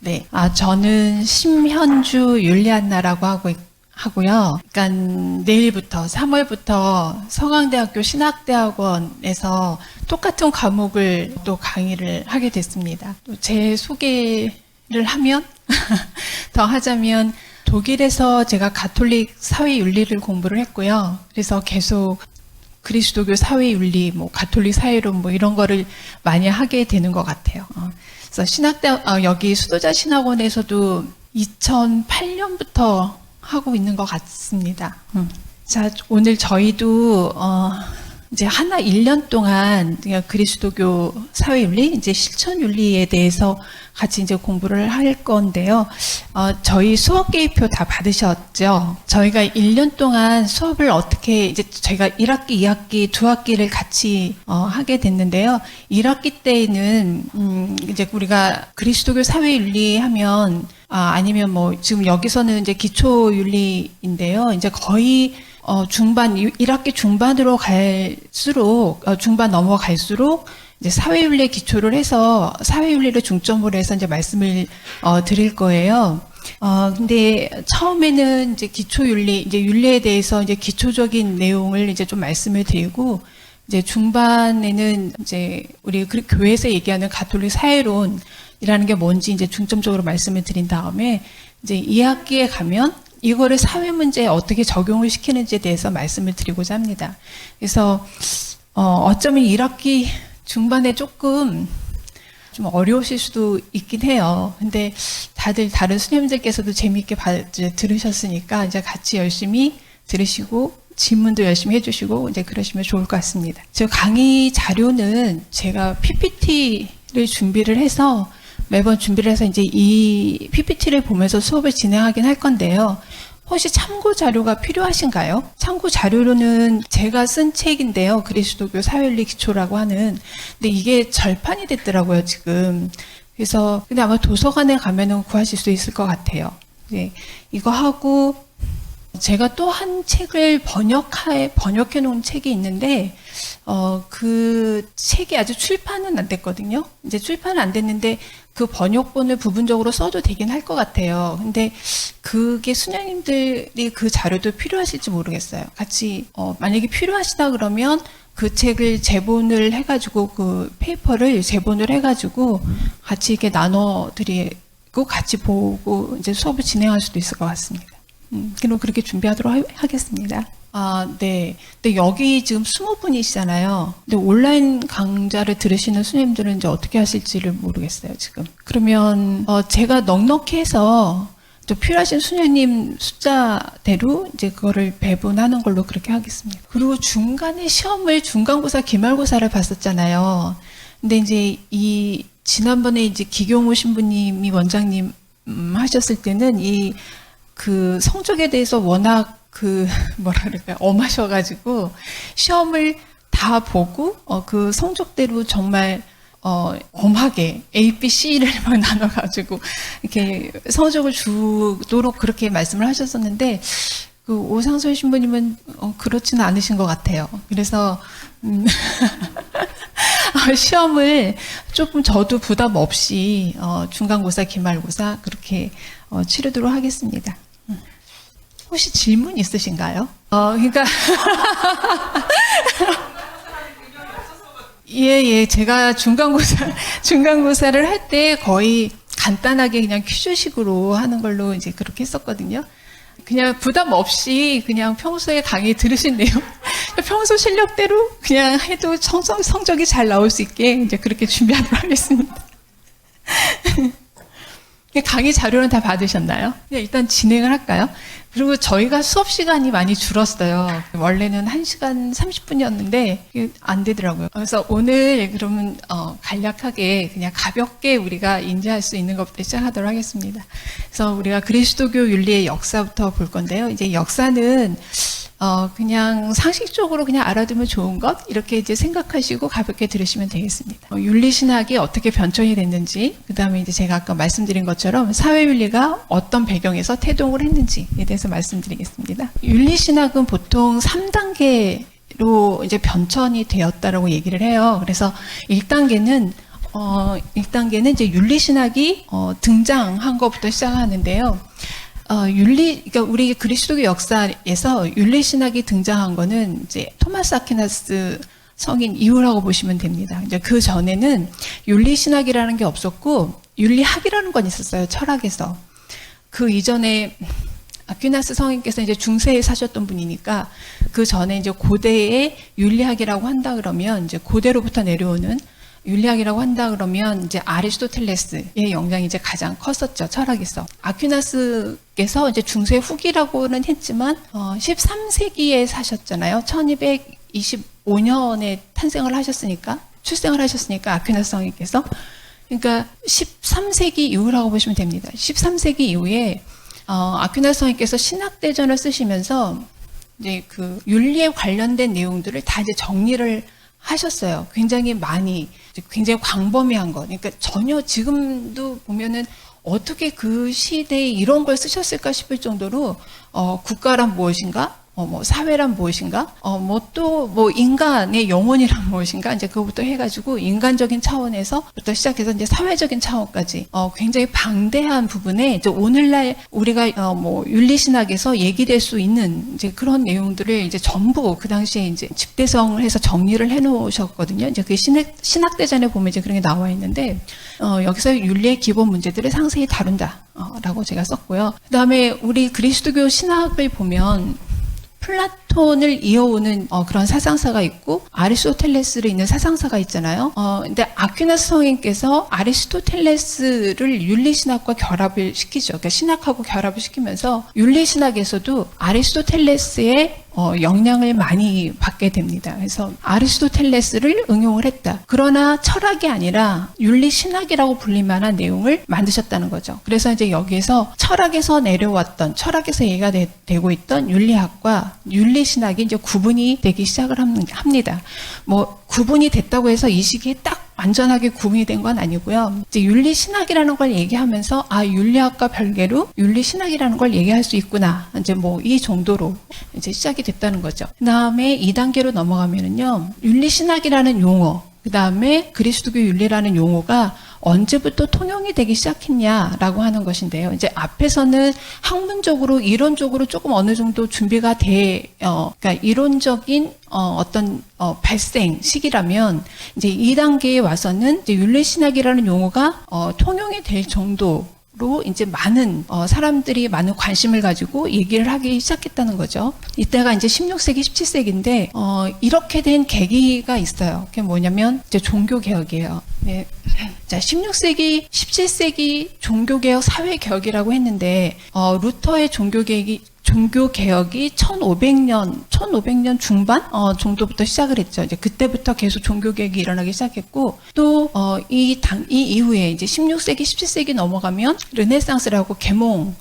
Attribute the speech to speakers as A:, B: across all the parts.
A: 네. 저는 심현주 율리안나라고 하고요. 그러니까 내일부터 3월부터 서강대학교 신학대학원에서 똑같은 과목을 또 강의를 하게 됐습니다. 또 제 소개를 하면 더 하자면 독일에서 제가 가톨릭 사회윤리를 공부를 했고요. 그래서 계속 그리스도교 사회윤리, 가톨릭 사회론 이런 거를 많이 하게 되는 것 같아요. 그래서 여기 수도자 신학원에서도 2008년부터 하고 있는 것 같습니다. 자, 오늘 저희도 이제 1년 동안 그리스도교 사회윤리, 이제 실천윤리에 대해서 같이 이제 공부를 할 건데요. 저희 수업 계획표 다 받으셨죠? 저희가 1년 동안 수업을 어떻게, 이제 저희가 1학기, 2학기, 두 학기를 같이 하게 됐는데요. 1학기 때에는 이제 우리가 그리스도교 사회윤리 하면 아니면 지금 여기서는 이제 기초윤리인데요. 이제 거의 중반, 1학기 중반으로 갈수록, 중반 넘어갈수록, 이제 사회윤리에 기초를 해서, 사회윤리를 중점으로 해서 이제 말씀을, 드릴 거예요. 근데 처음에는 이제 기초윤리, 이제 윤리에 대해서 이제 기초적인 내용을 이제 좀 말씀을 드리고, 이제 중반에는 이제 우리 교회에서 얘기하는 가톨릭 사회론이라는 게 뭔지 이제 중점적으로 말씀을 드린 다음에, 이제 2학기에 가면, 이거를 사회 문제에 어떻게 적용을 시키는지에 대해서 말씀을 드리고자 합니다. 그래서 어쩌면 1학기 중반에 조금 좀 어려우실 수도 있긴 해요. 근데 다들 다른 수녀님들께서도 재미있게 들으셨으니까 이제 같이 열심히 들으시고 질문도 열심히 해주시고 이제 그러시면 좋을 것 같습니다. 저 강의 자료는 제가 PPT를 준비를 해서 매번 준비를 해서 이제 이 PPT를 보면서 수업을 진행하긴 할 건데요. 혹시 참고 자료가 필요하신가요? 참고 자료로는 제가 쓴 책인데요. 그리스도교 사회윤리 기초라고 하는. 근데 이게 절판이 됐더라고요, 지금. 그래서 근데 아마 도서관에 가면은 구하실 수 있을 것 같아요. 네, 이거 하고 제가 또 한 책을 번역해 놓은 책이 있는데, 그 책이 아직 출판은 안 됐거든요. 이제 출판은 안 됐는데, 그 번역본을 부분적으로 써도 되긴 할 것 같아요. 근데 그게 수녀님들이 그 자료도 필요하실지 모르겠어요. 같이, 만약에 필요하시다 그러면 그 책을 제본을 해가지고, 그 페이퍼를 제본을 해가지고 같이 이렇게 나눠드리고 같이 보고 이제 수업을 진행할 수도 있을 것 같습니다. 그럼 그렇게 준비하도록 하겠습니다. 네. 근데 여기 지금 20분이시잖아요. 근데 온라인 강좌를 들으시는 수녀님들은 이제 어떻게 하실지를 모르겠어요, 지금. 그러면, 제가 넉넉히 해서 또 필요하신 수녀님 숫자대로 이제 그거를 배분하는 걸로 그렇게 하겠습니다. 그리고 중간에 시험을 중간고사, 기말고사를 봤었잖아요. 근데 이제 지난번에 이제 기경호 신부님이 원장님 하셨을 때는 그 성적에 대해서 워낙 엄하셔가지고 시험을 다 보고 그 성적대로 정말 엄하게 A, B, C를 막 나눠가지고 이렇게 성적을 주도록 그렇게 말씀을 하셨었는데 그 오상솔 신부님은 그렇지는 않으신 것 같아요. 그래서 시험을 조금 저도 부담 없이 중간고사, 기말고사 그렇게 치르도록 하겠습니다. 혹시 질문 있으신가요? 그러니까 예, 제가 중간고사를 할 때 거의 간단하게 그냥 퀴즈식으로 하는 걸로 이제 그렇게 했었거든요. 그냥 부담 없이 그냥 평소에 강의 들으신 내용, 평소 실력대로 그냥 해도 성적이 잘 나올 수 있게 이제 그렇게 준비하도록 하겠습니다. 강의 자료는 다 받으셨나요? 일단 진행을 할까요? 그리고 저희가 수업 시간이 많이 줄었어요. 원래는 1시간 30분이었는데 안 되더라고요. 그래서 오늘 그러면 간략하게 그냥 가볍게 우리가 인지할 수 있는 것부터 시작하도록 하겠습니다. 그래서 우리가 그리스도교 윤리의 역사부터 볼 건데요. 이제 역사는 그냥 상식적으로 그냥 알아두면 좋은 것 이렇게 이제 생각하시고 가볍게 들으시면 되겠습니다. 윤리신학이 어떻게 변천이 됐는지, 그 다음에 이제 제가 아까 말씀드린 것처럼 사회윤리가 어떤 배경에서 태동을 했는지에 대해서 말씀드리겠습니다. 윤리신학은 보통 3단계로 이제 변천이 되었다라고 얘기를 해요. 그래서 1단계는 1단계는 이제 윤리신학이 등장한 것부터 시작하는데요. 그러니까 우리 그리스도교 역사에서 윤리신학이 등장한 거는 이제 토마스 아퀴나스 성인 이후라고 보시면 됩니다. 이제 그 전에는 윤리신학이라는 게 없었고 윤리학이라는 건 있었어요. 철학에서. 그 이전에 아퀴나스 성인께서 이제 중세에 사셨던 분이니까 그 전에 이제 고대의 윤리학이라고 한다 그러면 이제 고대로부터 내려오는 윤리학이라고 한다 그러면 이제 아리스토텔레스의 영향이 이제 가장 컸었죠. 철학에서. 아퀴나스께서 이제 중세 후기라고는 했지만 13세기에 사셨잖아요. 1225년에 출생을 하셨으니까 아퀴나스 성인께서. 그러니까 13세기 이후라고 보시면 됩니다. 13세기 이후에 아퀴나스 성인께서 신학대전을 쓰시면서 이제 그 윤리에 관련된 내용들을 다 이제 정리를 하셨어요. 굉장히 많이, 굉장히 광범위한 거. 그러니까 전혀 지금도 보면은 어떻게 그 시대에 이런 걸 쓰셨을까 싶을 정도로 국가란 무엇인가? 뭐 사회란 무엇인가? 또 인간의 영혼이란 무엇인가? 이제 그거부터 해가지고 인간적인 차원에서부터 시작해서 이제 사회적인 차원까지 굉장히 방대한 부분에 이제 오늘날 우리가 윤리신학에서 얘기될 수 있는 이제 그런 내용들을 이제 전부 그 당시에 이제 집대성을 해서 정리를 해놓으셨거든요. 이제 그 신학대전에 보면 이제 그런 게 나와 있는데 여기서 윤리의 기본 문제들을 상세히 다룬다라고 제가 썼고요. 그다음에 우리 그리스도교 신학을 보면 플라톤을 이어오는 그런 사상사가 있고 아리스토텔레스를 있는 사상사가 있잖아요. 근데 아퀴나스 성인께서 아리스토텔레스를 윤리신학과 결합을 시키죠. 그러니까 신학하고 결합을 시키면서 윤리신학에서도 아리스토텔레스의 영향을 많이 받게 됩니다. 그래서 아리스토텔레스를 응용을 했다. 그러나 철학이 아니라 윤리신학이라고 불릴 만한 내용을 만드셨다는 거죠. 그래서 이제 여기에서 철학에서 내려왔던, 철학에서 얘기가 되고 있던 윤리학과 윤리신학이 이제 구분이 되기 시작을 합니다. 구분이 됐다고 해서 이 시기에 딱 완전하게 구분이 된 건 아니고요. 이제 윤리신학이라는 걸 얘기하면서 윤리학과 별개로 윤리신학이라는 걸 얘기할 수 있구나. 이제 이 정도로 이제 시작이 됐다는 거죠. 그 다음에 2단계로 넘어가면은요. 윤리신학이라는 용어, 그 다음에 그리스도교 윤리라는 용어가 언제부터 통용이 되기 시작했냐라고 하는 것인데요. 이제 앞에서는 학문적으로, 이론적으로 조금 어느 정도 준비가 그러니까 이론적인 어떤 발생 시기라면 이제 2단계에 와서는 이제 윤리신학이라는 용어가 통용이 될 정도 로 이제 많은 사람들이 많은 관심을 가지고 얘기를 하기 시작했다는 거죠. 이때가 이제 16세기, 17세기인데 이렇게 된 계기가 있어요. 그게 뭐냐면 이제 종교 개혁이에요. 네. 자, 16세기, 17세기 종교 개혁, 사회 개혁이라고 했는데 루터의 종교 개혁이 1500년 중반 정도부터 시작을 했죠. 이제 그때부터 계속 종교 개혁이 일어나기 시작했고, 또 이 이후에 이제 16세기, 17세기 넘어가면 르네상스라고 계몽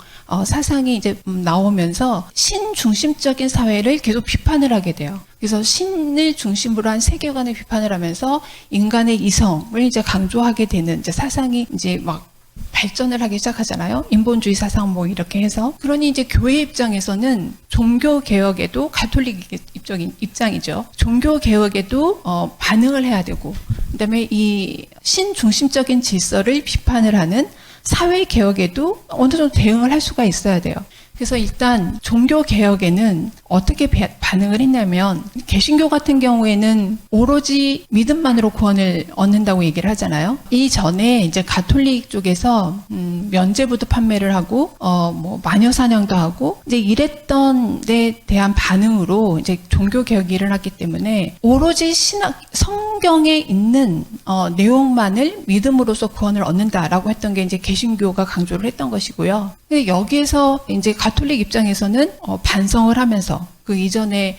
A: 사상이 이제 나오면서 신 중심적인 사회를 계속 비판을 하게 돼요. 그래서 신을 중심으로 한 세계관을 비판을 하면서 인간의 이성을 이제 강조하게 되는 이제 사상이 이제 막 발전을 하기 시작하잖아요. 인본주의 사상 이렇게 해서. 그러니 이제 교회 입장에서는 종교 개혁에도 가톨릭 입장이죠. 종교 개혁에도 반응을 해야 되고, 그다음에 이 신중심적인 질서를 비판을 하는 사회 개혁에도 어느 정도 대응을 할 수가 있어야 돼요. 그래서 일단 종교 개혁에는 어떻게 반응을 했냐면, 개신교 같은 경우에는 오로지 믿음만으로 구원을 얻는다고 얘기를 하잖아요. 이 전에 이제 가톨릭 쪽에서 면제부도 판매를 하고 마녀 사냥도 하고 이제 이랬던 데 대한 반응으로 이제 종교 개혁이 일어났기 때문에 오로지 성경에 있는 내용만을 믿음으로써 구원을 얻는다라고 했던 게 이제 개신교가 강조를 했던 것이고요. 근데 여기에서 이제 가톨릭 입장에서는 반성을 하면서 그 이전에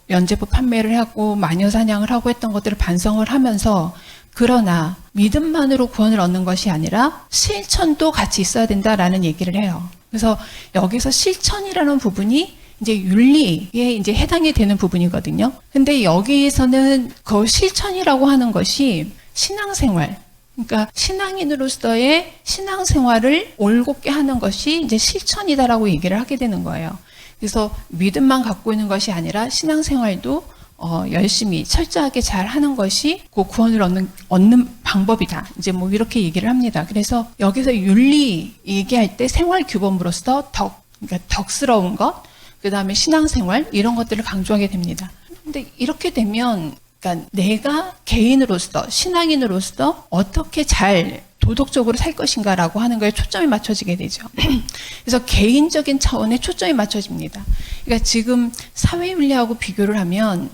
A: 면제부 판매를 하고 마녀 사냥을 하고 했던 것들을 반성을 하면서, 그러나 믿음만으로 구원을 얻는 것이 아니라 실천도 같이 있어야 된다라는 얘기를 해요. 그래서 여기서 실천이라는 부분이 이제 윤리에 이제 해당이 되는 부분이거든요. 근데 여기에서는 그 실천이라고 하는 것이 신앙생활, 그러니까 신앙인으로서의 신앙생활을 올곧게 하는 것이 이제 실천이다라고 얘기를 하게 되는 거예요. 그래서 믿음만 갖고 있는 것이 아니라 신앙생활도 열심히 철저하게 잘 하는 것이 그 구원을 얻는 방법이다. 이제 뭐 이렇게 얘기를 합니다. 그래서 여기서 윤리 얘기할 때 생활 규범으로서 그러니까 덕스러운 것, 그 다음에 신앙생활 이런 것들을 강조하게 됩니다. 근데 이렇게 되면 그러니까 내가 개인으로서 신앙인으로서 어떻게 잘 도덕적으로 살 것인가라고 하는 거에 초점이 맞춰지게 되죠. 그래서 개인적인 차원에 초점이 맞춰집니다. 그러니까 지금 사회윤리하고 비교를 하면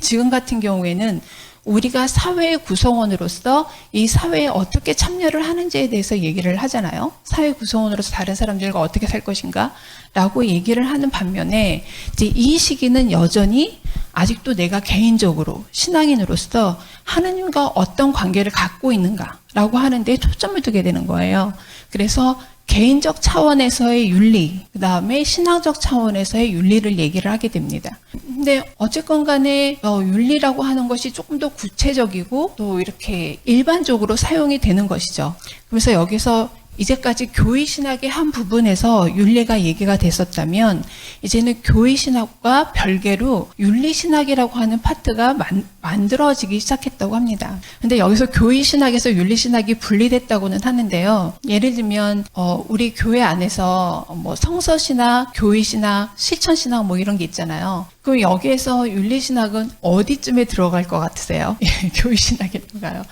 A: 지금 같은 경우에는 우리가 사회의 구성원으로서 이 사회에 어떻게 참여를 하는지에 대해서 얘기를 하잖아요. 사회 구성원으로서 다른 사람들과 어떻게 살 것인가 라고 얘기를 하는 반면에 이제 이 시기는 여전히 아직도 내가 개인적으로 신앙인으로서 하느님과 어떤 관계를 갖고 있는가 라고 하는 데 초점을 두게 되는 거예요. 그래서 개인적 차원에서의 윤리, 그 다음에 신앙적 차원에서의 윤리를 얘기를 하게 됩니다. 근데 어쨌건 간에 윤리라고 하는 것이 조금 더 구체적이고 또 이렇게 일반적으로 사용이 되는 것이죠. 그래서 여기서 이제까지 교회 신학의 한 부분에서 윤리가 얘기가 됐었다면 이제는 교회 신학과 별개로 윤리 신학이라고 하는 파트가 만들어지기 시작했다고 합니다. 근데 여기서 교회 신학에서 윤리 신학이 분리됐다고는 하는데요. 예를 들면 우리 교회 안에서 뭐 성서 신학, 교회 신학, 실천 신학 뭐 이런 게 있잖아요. 그럼 여기에서 윤리 신학은 어디쯤에 들어갈 것 같으세요? 교회 신학에 들어가요.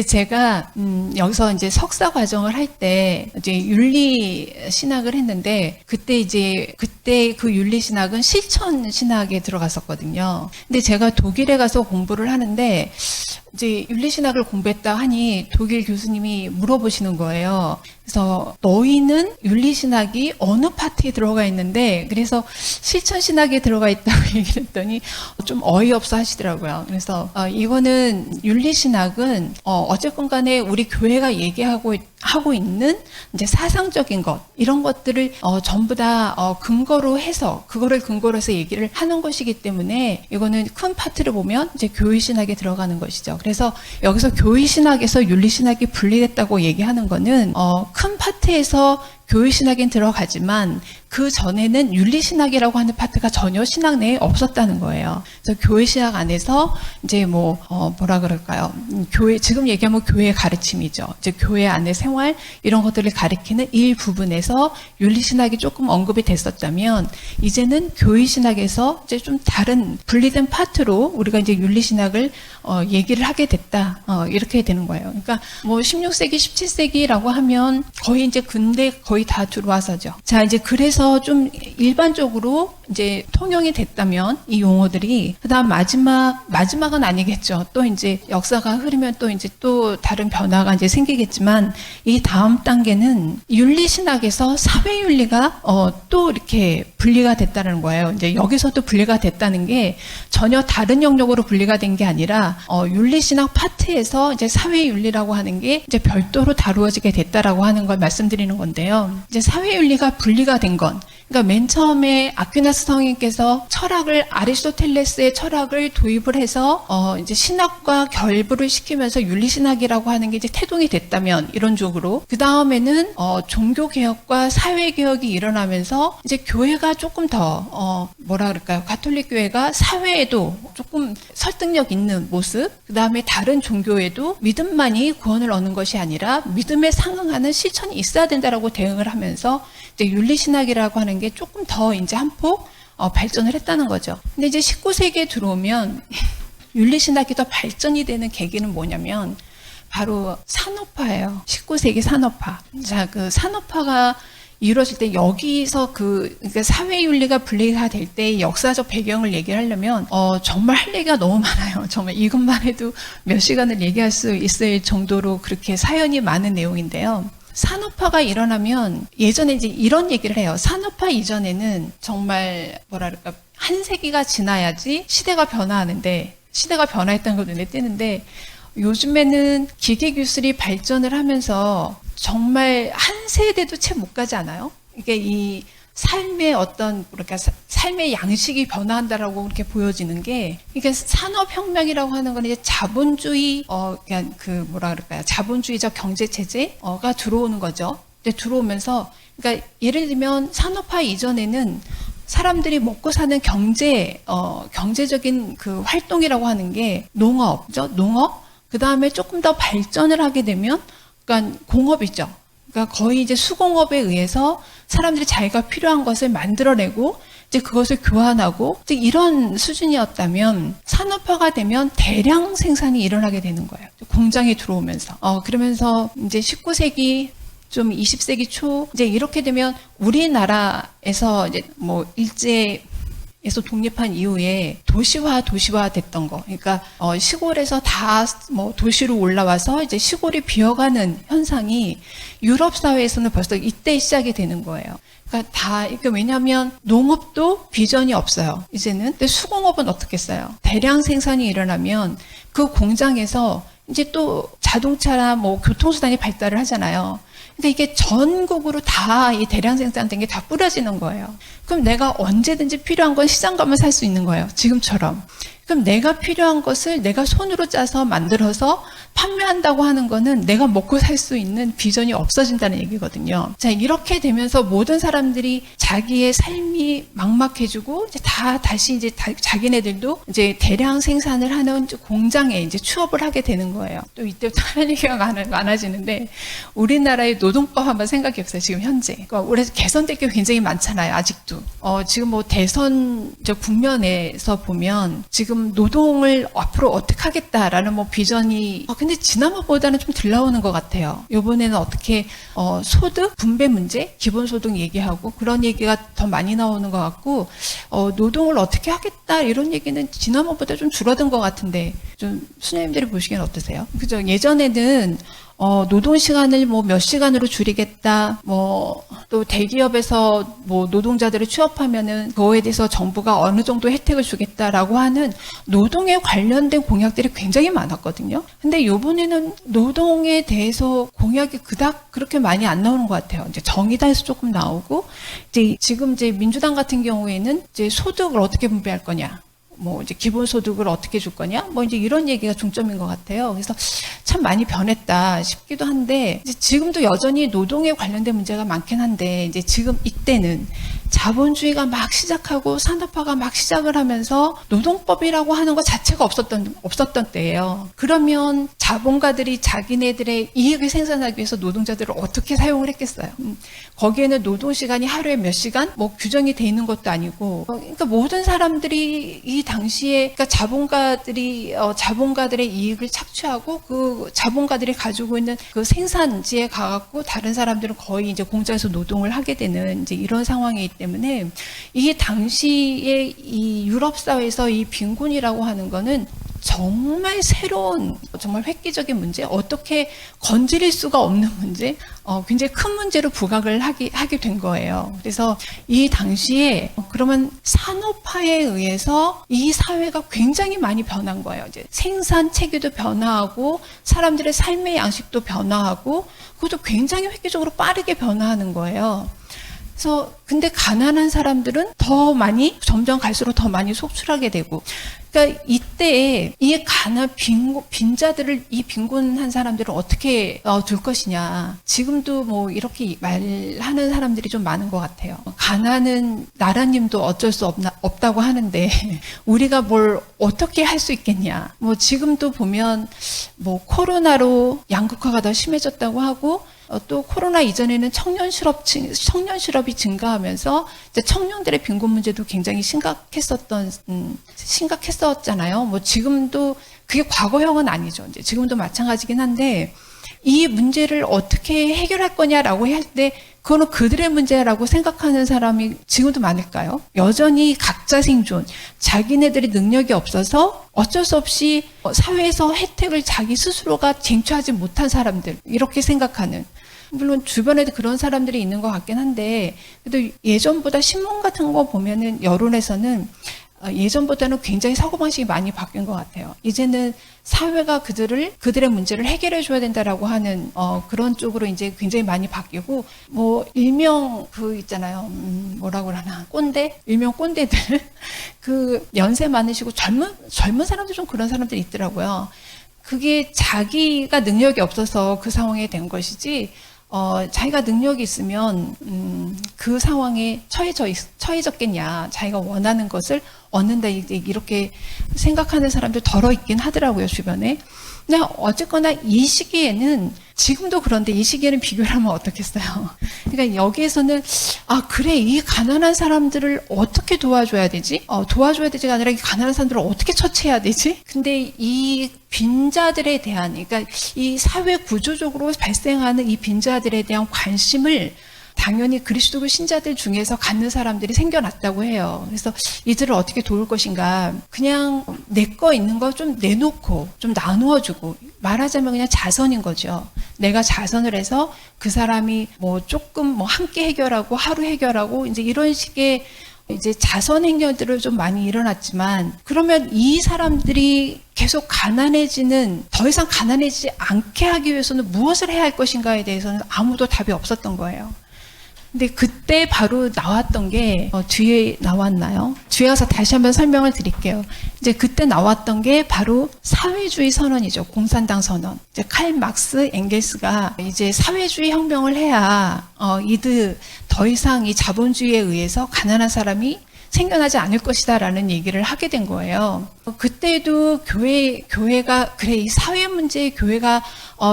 A: 제가 여기서 이제 석사 과정을 할 때 이제 윤리 신학을 했는데 그때 그 윤리 신학은 실천 신학에 들어갔었거든요. 근데 제가 독일에 가서 공부를 하는데 이제 윤리신학을 공부했다 하니 독일 교수님이 물어보시는 거예요. 그래서 너희는 윤리신학이 어느 파트에 들어가 있는데 그래서 실천신학에 들어가 있다고 얘기를 했더니 좀 어이없어 하시더라고요. 그래서 이거는 윤리신학은 어쨌건 간에 우리 교회가 얘기하고 하고 있는 이제 사상적인 것 이런 것들을 전부 다 근거로 해서 그거를 근거로 해서 얘기를 하는 것이기 때문에 이거는 큰 파트를 보면 이제 교회신학에 들어가는 것이죠. 그래서 여기서 교회신학에서 윤리신학이 분리됐다고 얘기하는 거는 큰 파트에서 교회신학엔 들어가지만 그 전에는 윤리신학이라고 하는 파트가 전혀 신학 내에 없었다는 거예요. 그래서 교회신학 안에서 이제 뭐라 그럴까요? 지금 얘기하면 교회의 가르침이죠. 이제 교회 안의 생활 이런 것들을 가리키는 일부분에서 윤리신학이 조금 언급이 됐었다면 이제는 교회신학에서 이제 좀 다른 분리된 파트로 우리가 이제 윤리신학을 얘기를 하게 됐다. 이렇게 되는 거예요. 그러니까 뭐 16세기, 17세기라고 하면 거의 이제 근대 거의 다 들어와서죠. 자, 이제 그래서 좀 일반적으로 이제 통용이 됐다면 이 용어들이 그다음 마지막은 아니겠죠. 또 이제 역사가 흐르면 또 이제 또 다른 변화가 이제 생기겠지만 이 다음 단계는 윤리신학에서 사회윤리가 또 이렇게 분리가 됐다는 거예요. 이제 여기서도 분리가 됐다는 게 전혀 다른 영역으로 분리가 된 게 아니라 윤리신학 파트에서 이제 사회윤리라고 하는 게 이제 별도로 다루어지게 됐다라고 하는 걸 말씀드리는 건데요. 이제 사회윤리가 분리가 된 건 그러니까 맨 처음에 아퀴나스 성인께서 아리스토텔레스의 철학을 도입을 해서 이제 신학과 결부를 시키면서 윤리신학이라고 하는 게 이제 태동이 됐다면 이론적으로 그 다음에는 종교 개혁과 사회 개혁이 일어나면서 이제 교회가 조금 더 뭐라 그럴까요? 가톨릭 교회가 사회에도 조금 설득력 있는 모습, 그 다음에 다른 종교에도 믿음만이 구원을 얻는 것이 아니라 믿음에 상응하는 실천이 있어야 된다라고 대응을 하면서 이제 윤리신학이라고 하는 게 조금 더 이제 한 폭 발전을 했다는 거죠. 근데 이제 19세기에 들어오면 윤리신학이 더 발전이 되는 계기는 뭐냐면 바로 산업화예요. 19세기 산업화. 자, 그 산업화가 이루어질 때 여기서 그러니까 사회윤리가 분리가 될 때 역사적 배경을 얘기를 하려면 정말 할 얘기가 너무 많아요. 정말 이것만 해도 몇 시간을 얘기할 수 있을 정도로 그렇게 사연이 많은 내용인데요. 산업화가 일어나면 예전에 이제 이런 얘기를 해요. 산업화 이전에는 정말 뭐랄까 한 세기가 지나야지 시대가 변화하는데 시대가 변화했다는 걸 눈에 띄는데 요즘에는 기계기술이 발전을 하면서 정말 한 세대도 채 못 가지 않아요? 이게 이 삶의 어떤 그러니까 삶의 양식이 변화한다라고 그렇게 보여지는 게 이게 산업혁명이라고 하는 건 이제 자본주의 그냥 그 뭐라 그럴까요? 자본주의적 경제 체제가 들어오는 거죠. 이제 들어오면서 그러니까 예를 들면 산업화 이전에는 사람들이 먹고 사는 경제적인 그 활동이라고 하는 게 농업죠. 농업 그 다음에 조금 더 발전을 하게 되면, 그러니까 공업이죠. 그러니까 거의 이제 수공업에 의해서 사람들이 자기가 필요한 것을 만들어내고 이제 그것을 교환하고 이제 이런 수준이었다면 산업화가 되면 대량 생산이 일어나게 되는 거예요. 공장이 들어오면서. 그러면서 이제 19세기 좀 20세기 초 이제 이렇게 되면 우리나라에서 이제 뭐 일제에서 독립한 이후에 도시화 됐던 거. 그러니까 시골에서 다 뭐 도시로 올라와서 이제 시골이 비어가는 현상이 유럽 사회에서는 벌써 이때 시작이 되는 거예요. 그러니까 왜냐하면 농업도 비전이 없어요. 이제는. 근데 수공업은 어떻겠어요? 대량 생산이 일어나면 그 공장에서 이제 또 자동차나 뭐 교통수단이 발달을 하잖아요. 근데 이게 전국으로 다 이 대량 생산된 게 다 뿌려지는 거예요. 그럼 내가 언제든지 필요한 건 시장 가면 살 수 있는 거예요. 지금처럼. 그럼 내가 필요한 것을 내가 손으로 짜서 만들어서 판매한다고 하는 거는 내가 먹고 살 수 있는 비전이 없어진다는 얘기거든요. 자, 이렇게 되면서 모든 사람들이 자기의 삶이 막막해지고 이제 다시 이제 자기네들도 이제 대량 생산을 하는 공장에 이제 취업을 하게 되는 거예요. 또 이때부터 하는 얘기가 많아지는데 우리나라의 노동법 한번 생각해 보세요. 지금 현재. 그러니까 올해 개선될 게 굉장히 많잖아요. 아직도. 지금 뭐 대선 국면에서 보면 지금 노동을 앞으로 어떻게 하겠다라는 뭐 비전이 근데 지난번보다는 좀 덜 나오는 것 같아요. 이번에는 어떻게 소득 분배 문제, 기본소득 얘기하고 그런 얘기가 더 많이 나오는 것 같고 노동을 어떻게 하겠다 이런 얘기는 지난번보다 좀 줄어든 것 같은데 좀 수녀님들이 보시기엔 어떠세요? 그죠? 예전에는 노동 시간을 뭐 몇 시간으로 줄이겠다, 뭐 또 대기업에서 뭐 노동자들을 취업하면은 그거에 대해서 정부가 어느 정도 혜택을 주겠다라고 하는 노동에 관련된 공약들이 굉장히 많았거든요. 근데 이번에는 노동에 대해서 공약이 그닥 그렇게 많이 안 나오는 것 같아요. 이제 정의당에서 조금 나오고, 이제 지금 이제 민주당 같은 경우에는 이제 소득을 어떻게 분배할 거냐. 뭐 이제 기본소득을 어떻게 줄 거냐 뭐 이제 이런 얘기가 중점인 것 같아요. 그래서 참 많이 변했다 싶기도 한데 이제 지금도 여전히 노동에 관련된 문제가 많긴 한데 이제 지금 이때는 자본주의가 막 시작하고 산업화가 막 시작을 하면서 노동법이라고 하는 것 자체가 없었던 때예요. 그러면 자본가들이 자기네들의 이익을 생산하기 위해서 노동자들을 어떻게 사용을 했겠어요? 거기에는 노동시간이 하루에 몇 시간? 뭐 규정이 돼 있는 것도 아니고 그러니까 모든 사람들이 이 당시에 그러니까 자본가들의 이익을 착취하고 그 자본가들이 가지고 있는 그 생산지에 가갖고 다른 사람들은 거의 이제 공장에서 노동을 하게 되는 이제 이런 상황이기 때문에 이 당시에 이 유럽 사회에서 이 빈곤이라고 하는 거는 정말 새로운 정말 획기적인 문제, 어떻게 건드릴 수가 없는 문제, 굉장히 큰 문제로 부각을 하게 된 거예요. 그래서 이 당시에 그러면 산업화에 의해서 이 사회가 굉장히 많이 변한 거예요. 이제 생산 체계도 변화하고 사람들의 삶의 양식도 변화하고 그것도 굉장히 획기적으로 빠르게 변화하는 거예요. 그래서 근데 가난한 사람들은 점점 갈수록 더 많이 속출하게 되고, 그러니까 이때 이 빈자들을 이 빈곤한 사람들을 어떻게 둘 것이냐. 지금도 뭐 이렇게 말하는 사람들이 좀 많은 것 같아요. 가난은 나라님도 어쩔 수 없다고 하는데 우리가 뭘 어떻게 할 수 있겠냐. 뭐 지금도 보면 뭐 코로나로 양극화가 더 심해졌다고 하고. 또 코로나 이전에는 청년 실업이 증가하면서 이제 청년들의 빈곤 문제도 굉장히 심각했었잖아요. 뭐 지금도 그게 과거형은 아니죠. 이제 지금도 마찬가지긴 한데 이 문제를 어떻게 해결할 거냐라고 할 때 그거는 그들의 문제라고 생각하는 사람이 지금도 많을까요? 여전히 각자 생존, 자기네들이 능력이 없어서 어쩔 수 없이 사회에서 혜택을 자기 스스로가 쟁취하지 못한 사람들 이렇게 생각하는, 물론 주변에도 그런 사람들이 있는 것 같긴 한데 그래도 예전보다 신문 같은 거 보면은 여론에서는 예전보다는 굉장히 사고방식이 많이 바뀐 것 같아요. 이제는 사회가 그들의 문제를 해결해 줘야 된다라고 하는 그런 쪽으로 이제 굉장히 많이 바뀌고, 뭐 일명 있잖아요. 뭐라고 그러나 일명 꼰대들 그 연세 많으시고 젊은 사람들 좀 그런 사람들이 있더라고요. 그게 자기가 능력이 없어서 그 상황에 된 것이지 자기가 능력이 있으면 그 상황에 처해졌겠냐, 자기가 원하는 것을 얻는다 이렇게 생각하는 사람들 덜어 있긴 하더라고요, 주변에. 근데 어쨌거나 이 시기에는, 지금도 그런데 이 시기에는 비교를 하면 어떻겠어요. 그러니까 여기에서는 그래, 이 가난한 사람들을 어떻게 도와줘야 되지? 도와줘야 되지가 아니라 이 가난한 사람들을 어떻게 처치해야 되지? 근데 이 빈자들에 대한, 그러니까 이 사회 구조적으로 발생하는 이 빈자들에 대한 관심을 당연히 그리스도교 신자들 중에서 갖는 사람들이 생겨났다고 해요. 그래서 이들을 어떻게 도울 것인가. 그냥 내 거 있는 거 좀 내놓고 좀 나누어주고, 말하자면 그냥 자선인 거죠. 내가 자선을 해서 그 사람이 뭐 조금 뭐 함께 해결하고 하루 해결하고 이제 이런 식의 이제 자선 행위들을 좀 많이 일어났지만, 그러면 이 사람들이 계속 가난해지는, 더 이상 가난해지지 않게 하기 위해서는 무엇을 해야 할 것인가에 대해서는 아무도 답이 없었던 거예요. 근데 그때 바로 나왔던 게 뒤에 나왔나요? 뒤에 가서 다시 한번 설명을 드릴게요. 이제 그때 나왔던 게 바로 사회주의 선언이죠. 공산당 선언. 이제 칼 막스 엥겔스가 이제 사회주의 혁명을 해야 이들 더 이상 이 자본주의에 의해서 가난한 사람이 생겨나지 않을 것이다라는 얘기를 하게 된 거예요. 그때도 교회가 그래, 이 사회 문제에 교회가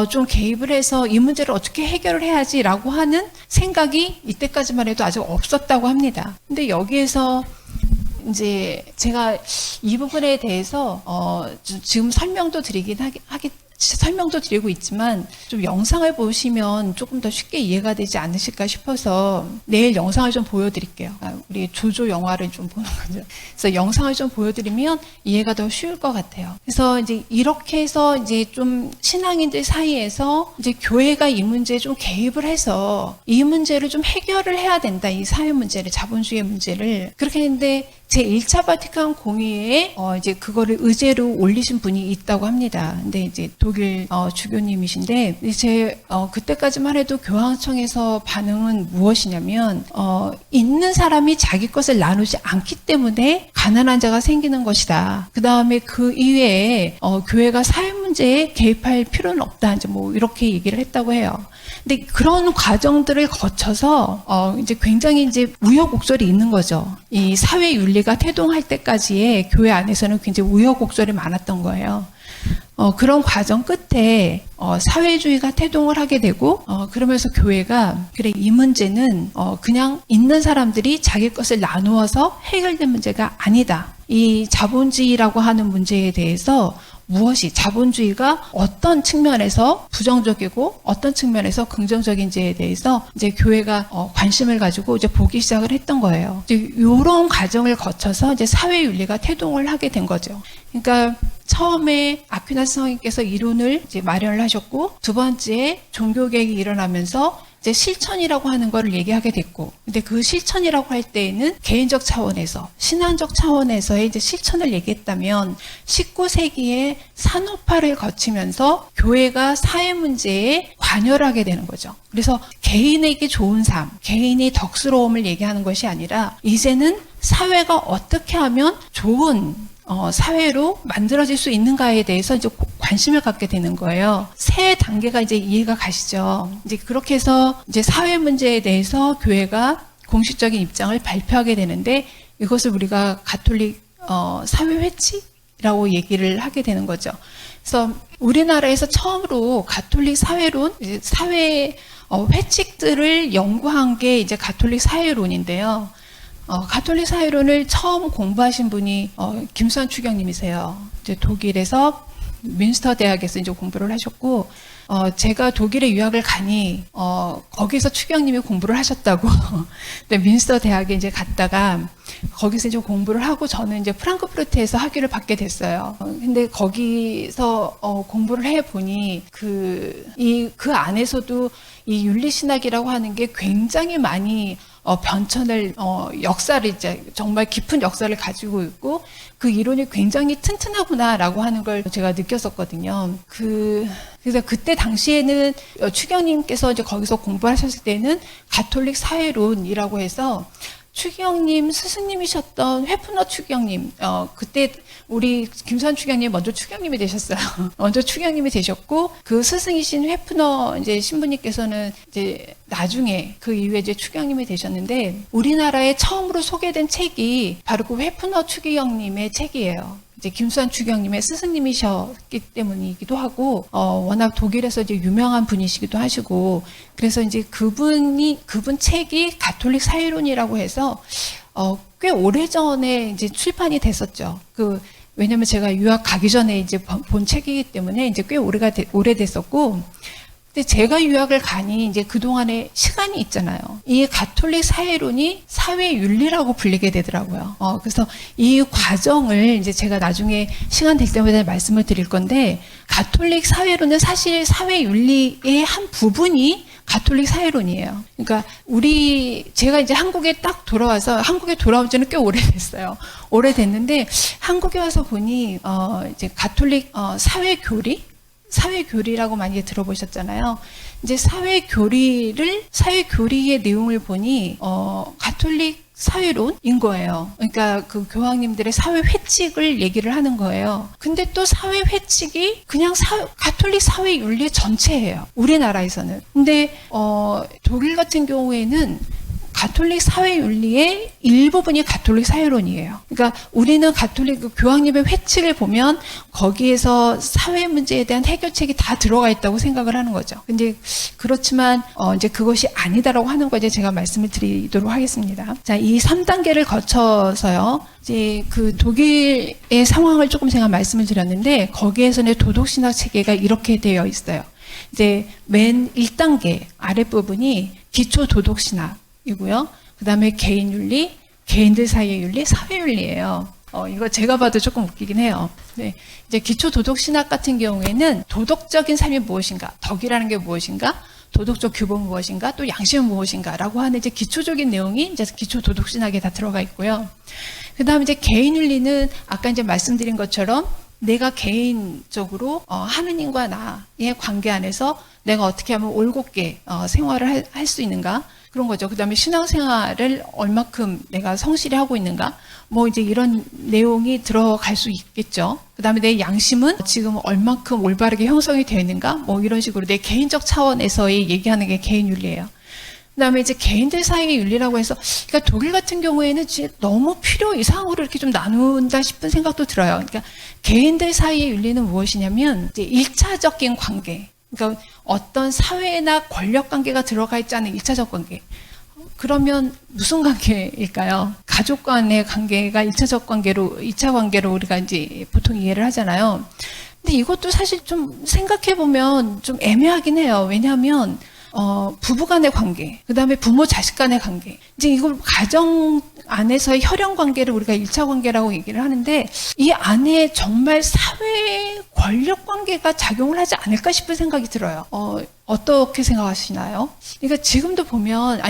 A: 좀 개입을 해서 이 문제를 어떻게 해결을 해야지라고 하는 생각이 이때까지만 해도 아직 없었다고 합니다. 근데 여기에서 이제 제가 이 부분에 대해서 지금 설명도 설명도 드리고 있지만 좀 영상을 보시면 조금 더 쉽게 이해가 되지 않으실까 싶어서 내일 영상을 좀 보여드릴게요. 우리 조조 영화를 좀 보는 거죠. 그래서 영상을 좀 보여드리면 이해가 더 쉬울 것 같아요. 그래서 이제 이렇게 해서 이제 좀 신앙인들 사이에서 이제 교회가 이 문제에 좀 개입을 해서 이 문제를 좀 해결을 해야 된다. 이 사회 문제를, 자본주의 문제를. 그렇게 했는데 제1차 바티칸 공의회에 이제 그거를 의제로 올리신 분이 있다고 합니다. 근데 이제 독일 주교님이신데, 제 그때까지만 해도 교황청에서 반응은 무엇이냐면 있는 사람이 자기 것을 나누지 않기 때문에 가난한 자가 생기는 것이다. 그 다음에 그 이외에 교회가 사회 문제에 개입할 필요는 없다. 이제 뭐 이렇게 얘기를 했다고 해요. 근데 그런 과정들을 거쳐서 이제 굉장히 이제 우여곡절이 있는 거죠. 이 사회 윤리가 태동할 때까지의 교회 안에서는 굉장히 우여곡절이 많았던 거예요. 그런 과정 끝에 사회주의가 태동을 하게 되고 그러면서 교회가 그래, 이 문제는 그냥 있는 사람들이 자기 것을 나누어서 해결된 문제가 아니다. 이 자본주의라고 하는 문제에 대해서 무엇이, 자본주의가 어떤 측면에서 부정적이고 어떤 측면에서 긍정적인지에 대해서 이제 교회가 관심을 가지고 이제 보기 시작을 했던 거예요. 이제 이런 과정을 거쳐서 이제 사회윤리가 태동을 하게 된 거죠. 그러니까 처음에 아퀴나스 성인께서 이론을 이제 마련을 하셨고, 두 번째 종교개혁이 일어나면서 이제 실천이라고 하는 거를 얘기하게 됐고, 근데 그 실천이라고 할 때에는 개인적 차원에서, 신앙적 차원에서의 이제 실천을 얘기했다면, 19세기에 산업화를 거치면서 교회가 사회 문제에 관여를 하게 되는 거죠. 그래서 개인에게 좋은 삶, 개인의 덕스러움을 얘기하는 것이 아니라, 이제는 사회가 어떻게 하면 좋은 사회로 만들어질 수 있는가에 대해서 이제 관심을 갖게 되는 거예요. 새 단계가 이제 이해가 가시죠. 이제 그렇게 해서 이제 사회 문제에 대해서 교회가 공식적인 입장을 발표하게 되는데, 이것을 우리가 가톨릭 사회 회칙이라고 얘기를 하게 되는 거죠. 그래서 우리나라에서 처음으로 가톨릭 사회론, 사회 회칙들을 연구한 게 이제 가톨릭 사회론인데요. 가톨릭 사회론을 처음 공부하신 분이 김수환 추경님이세요. 이제 독일에서 뮌스터 대학에서 이제 공부를 하셨고, 제가 독일에 유학을 가니 거기서 추경님이 공부를 하셨다고. 근데 뮌스터 대학에 이제 갔다가 거기서 이제 공부를 하고, 저는 이제 프랑크푸르트에서 학위를 받게 됐어요. 근데 거기서 공부를 해 보니 그 안에서도 이 윤리신학이라고 하는 게 굉장히 많이 변천을 역사를 이제 정말 깊은 역사를 가지고 있고, 그 이론이 굉장히 튼튼하구나라고 하는 걸 제가 느꼈었거든요. 그래서 그때 당시에는 추경님께서 이제 거기서 공부하셨을 때는 가톨릭 사회론이라고 해서 추기경님 스승님이셨던 회푸너 추기경님, 그때 우리 김수환 추기경님 먼저 추기경님이 되셨어요. 먼저 추기경님이 되셨고, 그 스승이신 회푸너 이제 신부님께서는 이제 나중에 그 이후에 이제 추기경님이 되셨는데, 우리나라에 처음으로 소개된 책이 바로 그 회푸너 추기경님의 책이에요. 이제 김수환 추기경님의 스승님이셨기 때문이기도 하고, 워낙 독일에서 이제 유명한 분이시기도 하시고, 그래서 이제 그분 책이 가톨릭 사회론이라고 해서, 꽤 오래전에 이제 출판이 됐었죠. 왜냐면 제가 유학 가기 전에 이제 본 책이기 때문에 이제 꽤 오래됐었고, 근데 제가 유학을 가니 이제 그동안에 시간이 있잖아요. 이 가톨릭 사회론이 사회윤리라고 불리게 되더라고요. 그래서 이 과정을 이제 제가 나중에 시간 될 때마다 말씀을 드릴 건데, 가톨릭 사회론은 사실 사회윤리의 한 부분이 가톨릭 사회론이에요. 그러니까 제가 이제 한국에 딱 돌아와서, 한국에 돌아온 지는 꽤 오래됐어요. 오래됐는데, 한국에 와서 보니, 이제 가톨릭, 사회교리라고 많이 들어보셨잖아요. 이제 사회교리의 내용을 보니, 가톨릭 사회론인 거예요. 그러니까 그 교황님들의 사회 회칙을 얘기를 하는 거예요. 근데 또 사회 회칙이 그냥 가톨릭 사회 윤리 전체예요. 우리나라에서는. 근데, 독일 같은 경우에는 가톨릭 사회윤리의 일부분이 가톨릭 사회론이에요. 그러니까 우리는 가톨릭 교황님의 회칙을 보면 거기에서 사회 문제에 대한 해결책이 다 들어가 있다고 생각을 하는 거죠. 근데 그렇지만 이제 그것이 아니다라고 하는 거 이제 제가 말씀을 드리도록 하겠습니다. 자, 이 3단계를 거쳐서요. 이제 그 독일의 상황을 조금 제가 말씀을 드렸는데, 거기에서는 도덕신학 체계가 이렇게 되어 있어요. 이제 맨 1단계 아랫부분이 기초 도덕신학 이고요. 그 다음에 개인윤리, 개인들 사이의 윤리, 사회윤리예요. 이거 제가 봐도 조금 웃기긴 해요. 네. 이제 기초 도덕 신학 같은 경우에는 도덕적인 삶이 무엇인가, 덕이라는 게 무엇인가, 도덕적 규범은 무엇인가, 또 양심은 무엇인가라고 하는 이제 기초적인 내용이 이제 기초 도덕 신학에 다 들어가 있고요. 그 다음에 이제 개인윤리는 아까 이제 말씀드린 것처럼 내가 개인적으로 하느님과 나의 관계 안에서 내가 어떻게 하면 올곧게 생활을 할 수 있는가, 그런 거죠. 그 다음에 신앙생활을 얼마큼 내가 성실히 하고 있는가, 뭐 이제 이런 내용이 들어갈 수 있겠죠. 그 다음에 내 양심은 지금 얼마큼 올바르게 형성이 되어 있는가, 뭐 이런 식으로 내 개인적 차원에서의 얘기하는 게 개인윤리예요. 그 다음에 이제 개인들 사이의 윤리라고 해서, 그러니까 독일 같은 경우에는 너무 필요 이상으로 이렇게 좀 나눈다 싶은 생각도 들어요. 그러니까 개인들 사이의 윤리는 무엇이냐면, 이제 1차적인 관계. 그러니까 어떤 사회나 권력 관계가 들어가 있지 않은 1차적 관계. 그러면 무슨 관계일까요? 가족 간의 관계가 1차 관계로 우리가 이제 보통 이해를 하잖아요. 근데 이것도 사실 좀 생각해보면 좀 애매하긴 해요. 왜냐하면, 부부 간의 관계, 그 다음에 부모 자식 간의 관계. 이제 이걸 가정 안에서의 혈연 관계를 우리가 1차 관계라고 얘기를 하는데, 이 안에 정말 사회 권력 관계가 작용을 하지 않을까 싶은 생각이 들어요. 어떻게 생각하시나요? 그러니까 지금도 보면,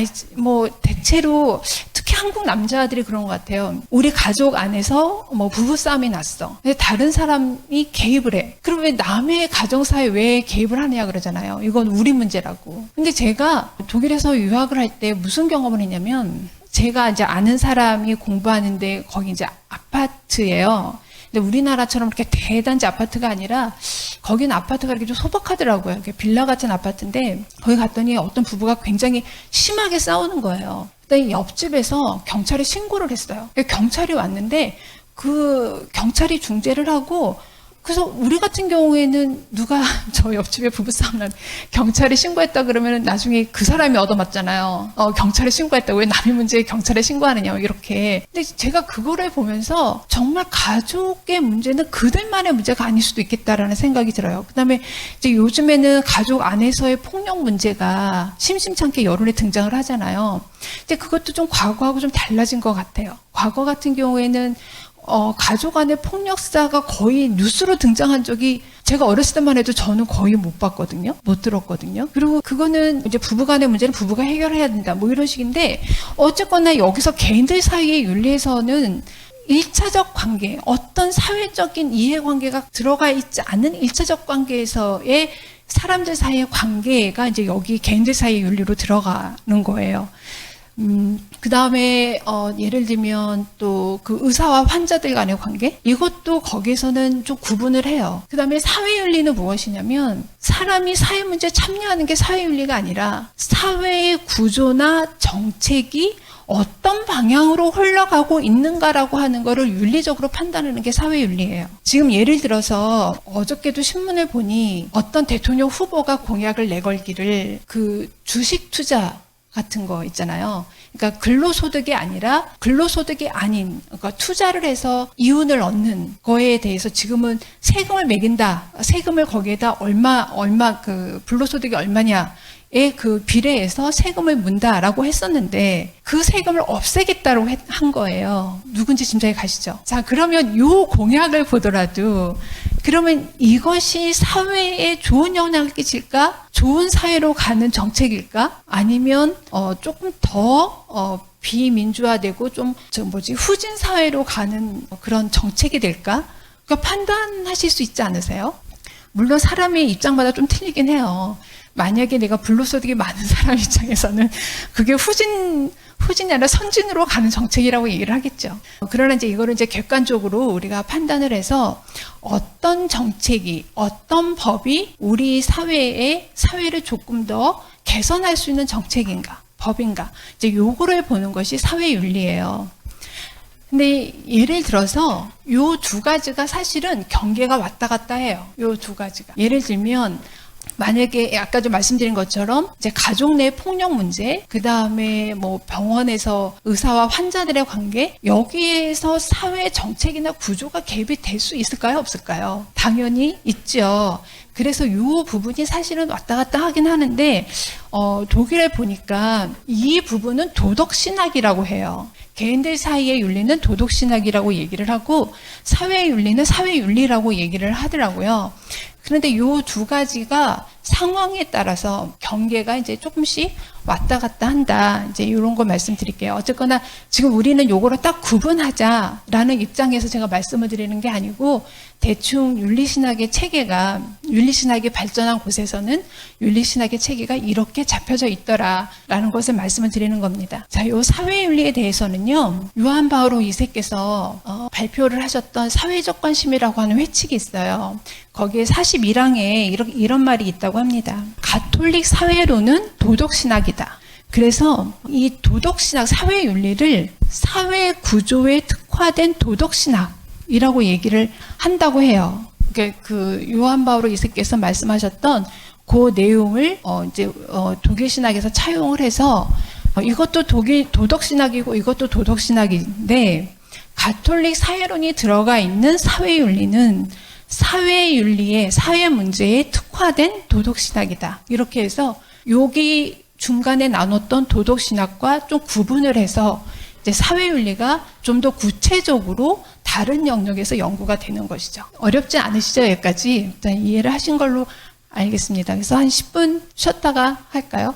A: 대체로, 특히 한국 남자들이 그런 것 같아요. 우리 가족 안에서 부부싸움이 났어. 근데 다른 사람이 개입을 해. 그럼 왜 남의 가정사에 왜 개입을 하느냐 그러잖아요. 이건 우리 문제라고. 근데 제가 독일에서 유학을 할 때 무슨 경험을 했냐면, 제가 이제 아는 사람이 공부하는데 거기 이제 아파트예요. 근데 우리나라처럼 그렇게 대단지 아파트가 아니라 거기는 아파트가 이렇게 좀 소박하더라고요. 이렇게 빌라 같은 아파트인데 거기 갔더니 어떤 부부가 굉장히 심하게 싸우는 거예요. 그때 옆집에서 경찰에 신고를 했어요. 경찰이 왔는데 그 경찰이 중재를 하고, 그래서 우리 같은 경우에는 누가 저 옆집에 부부싸움 난 경찰에 신고했다 그러면 나중에 그 사람이 얻어맞잖아요. 경찰에 신고했다고, 왜 남의 문제에 경찰에 신고하느냐 이렇게. 근데 제가 그거를 보면서 정말 가족의 문제는 그들만의 문제가 아닐 수도 있겠다라는 생각이 들어요. 그다음에 이제 요즘에는 가족 안에서의 폭력 문제가 심심찮게 여론에 등장을 하잖아요. 근데 그것도 좀 과거하고 좀 달라진 것 같아요. 과거 같은 경우에는 가족 간의 폭력사가 거의 뉴스로 등장한 적이, 제가 어렸을 때만 해도 저는 거의 못 봤거든요. 못 들었거든요. 그리고 그거는 이제 부부 간의 문제는 부부가 해결해야 된다, 뭐 이런 식인데, 어쨌거나 여기서 개인들 사이의 윤리에서는 1차적 관계, 어떤 사회적인 이해관계가 들어가 있지 않은 1차적 관계에서의 사람들 사이의 관계가 이제 여기 개인들 사이의 윤리로 들어가는 거예요. 그 다음에 예를 들면 또 그 의사와 환자들 간의 관계, 이것도 거기서는 좀 구분을 해요. 그 다음에 사회윤리는 무엇이냐면 사람이 사회 문제에 참여하는 게 사회윤리가 아니라 사회의 구조나 정책이 어떤 방향으로 흘러가고 있는가라고 하는 거를 윤리적으로 판단하는 게 사회윤리예요. 지금 예를 들어서 어저께도 신문을 보니 어떤 대통령 후보가 공약을 내걸기를 그 주식 투자 같은 거 있잖아요. 그러니까 근로소득이 아니라 근로소득이 아닌, 그러니까 투자를 해서 이윤을 얻는 거에 대해서 지금은 세금을 매긴다. 세금을 거기에다 얼마 그 불로소득이 얼마냐. 그 비례해서 세금을 문다라고 했었는데 그 세금을 없애겠다고 한 거예요. 누군지 짐작이 가시죠? 자, 그러면 요 공약을 보더라도 그러면 이것이 사회에 좋은 영향을 끼칠까? 좋은 사회로 가는 정책일까? 아니면 조금 더 비민주화되고 좀 후진 사회로 가는 그런 정책이 될까? 그러니까 판단하실 수 있지 않으세요? 물론 사람의 입장마다 좀 틀리긴 해요. 만약에 내가 불로소득이 많은 사람 입장에서는 그게 후진이 아니라 선진으로 가는 정책이라고 얘기를 하겠죠. 그러나 이제 이거를 이제 객관적으로 우리가 판단을 해서 어떤 정책이, 어떤 법이 우리 사회를 조금 더 개선할 수 있는 정책인가, 법인가. 이제 요거를 보는 것이 사회윤리예요. 근데 예를 들어서 요 두 가지가 사실은 경계가 왔다 갔다 해요. 요 두 가지가. 예를 들면 만약에 아까 좀 말씀드린 것처럼 이제 가족 내 폭력 문제, 그 다음에 뭐 병원에서 의사와 환자들의 관계, 여기에서 사회 정책이나 구조가 개입이 될 수 있을까요? 없을까요? 당연히 있죠. 그래서 이 부분이 사실은 왔다 갔다 하긴 하는데 독일에 보니까 이 부분은 도덕신학이라고 해요. 개인들 사이의 윤리는 도덕신학이라고 얘기를 하고 사회윤리는 사회윤리라고 얘기를 하더라고요. 그런데 이 두 가지가 상황에 따라서 경계가 이제 조금씩 왔다 갔다 한다. 이제 이런 거 말씀드릴게요. 어쨌거나 지금 우리는 요거를 딱 구분하자라는 입장에서 제가 말씀을 드리는 게 아니고 대충 윤리신학의 체계가, 윤리신학이 발전한 곳에서는 윤리신학의 체계가 이렇게 잡혀져 있더라라는 것을 말씀을 드리는 겁니다. 자, 요 사회윤리에 대해서는요, 요한 바오로 2세께서 발표를 하셨던 사회적 관심이라고 하는 회칙이 있어요. 거기에 41항에 이런 말이 있다고 합니다. 가톨릭 사회론은 도덕신학이다. 그래서 이 도덕신학, 사회윤리를 사회 구조에 특화된 도덕신학이라고 얘기를 한다고 해요. 그러니까 그 요한 바오로 2세께서 말씀하셨던 그 내용을 이제 독일 신학에서 차용을 해서 이것도 도덕신학이고 이것도 도덕신학인데 가톨릭 사회론이 들어가 있는 사회윤리는 사회윤리의 사회 문제에 특화된 도덕신학이다. 이렇게 해서 여기 중간에 나눴던 도덕신학과 좀 구분을 해서 이제 사회윤리가 좀 더 구체적으로 다른 영역에서 연구가 되는 것이죠. 어렵지 않으시죠? 여기까지 일단 이해를 하신 걸로 알겠습니다. 그래서 한 10분 쉬었다가 할까요?